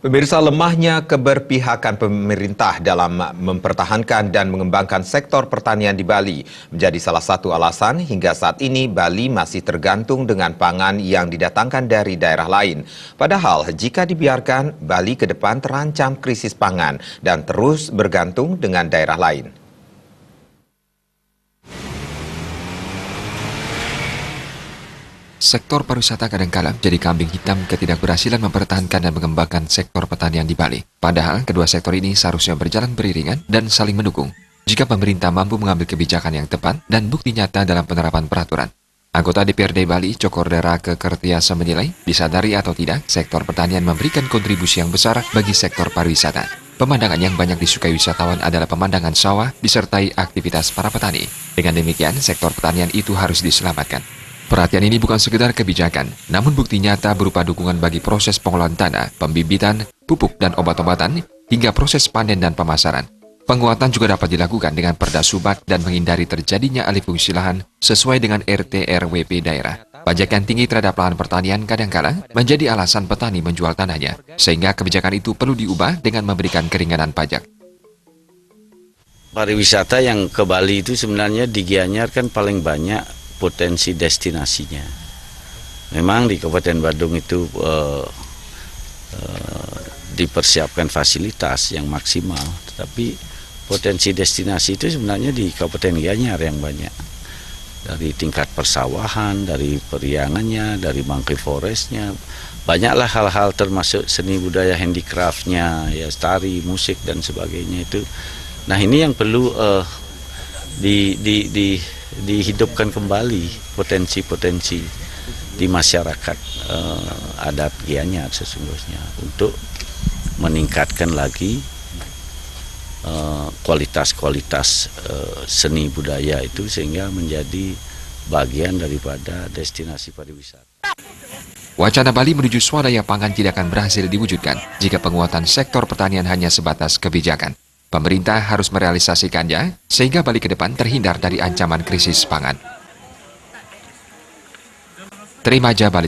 Pemirsa, lemahnya keberpihakan pemerintah dalam mempertahankan dan mengembangkan sektor pertanian di Bali menjadi salah satu alasan hingga saat ini Bali masih tergantung dengan pangan yang didatangkan dari daerah lain. Padahal jika dibiarkan, Bali ke depan terancam krisis pangan dan terus bergantung dengan daerah lain. Sektor pariwisata kadangkala jadi kambing hitam ketidakberhasilan mempertahankan dan mengembangkan sektor pertanian di Bali. Padahal kedua sektor ini seharusnya berjalan beriringan dan saling mendukung jika pemerintah mampu mengambil kebijakan yang tepat dan bukti nyata dalam penerapan peraturan. Anggota DPRD Bali, Cokordera Kekertiasa menilai, disadari atau tidak, sektor pertanian memberikan kontribusi yang besar bagi sektor pariwisata. Pemandangan yang banyak disukai wisatawan adalah pemandangan sawah disertai aktivitas para petani. Dengan demikian, sektor pertanian itu harus diselamatkan. Perhatian ini bukan sekedar kebijakan, namun bukti nyata berupa dukungan bagi proses pengolahan tanah, pembibitan, pupuk dan obat-obatan, hingga proses panen dan pemasaran. Penguatan juga dapat dilakukan dengan perda subak dan menghindari terjadinya alih fungsi lahan sesuai dengan RT RWP daerah. Pajak yang tinggi terhadap lahan pertanian kadangkala menjadi alasan petani menjual tanahnya, sehingga kebijakan itu perlu diubah dengan memberikan keringanan pajak. Pariwisata yang ke Bali itu sebenarnya di Gianyar kan paling banyak potensi destinasinya. Memang di Kabupaten Badung itu dipersiapkan fasilitas yang maksimal, tetapi potensi destinasi itu sebenarnya di Kabupaten Gianyar yang banyak. Dari tingkat persawahan, dari periangannya, dari bangkai forestnya, banyaklah hal-hal termasuk seni budaya handicraftnya, ya tari, musik dan sebagainya itu. Nah ini yang perlu dihidupkan kembali potensi-potensi di masyarakat adat Gianyar sesungguhnya untuk meningkatkan lagi kualitas-kualitas seni budaya itu sehingga menjadi bagian daripada destinasi pariwisata. Wacana Bali menuju swadaya pangan tidak akan berhasil diwujudkan jika penguatan sektor pertanian hanya sebatas kebijakan. Pemerintah harus merealisasikannya sehingga Bali ke depan terhindar dari ancaman krisis pangan. Terima aja Bali.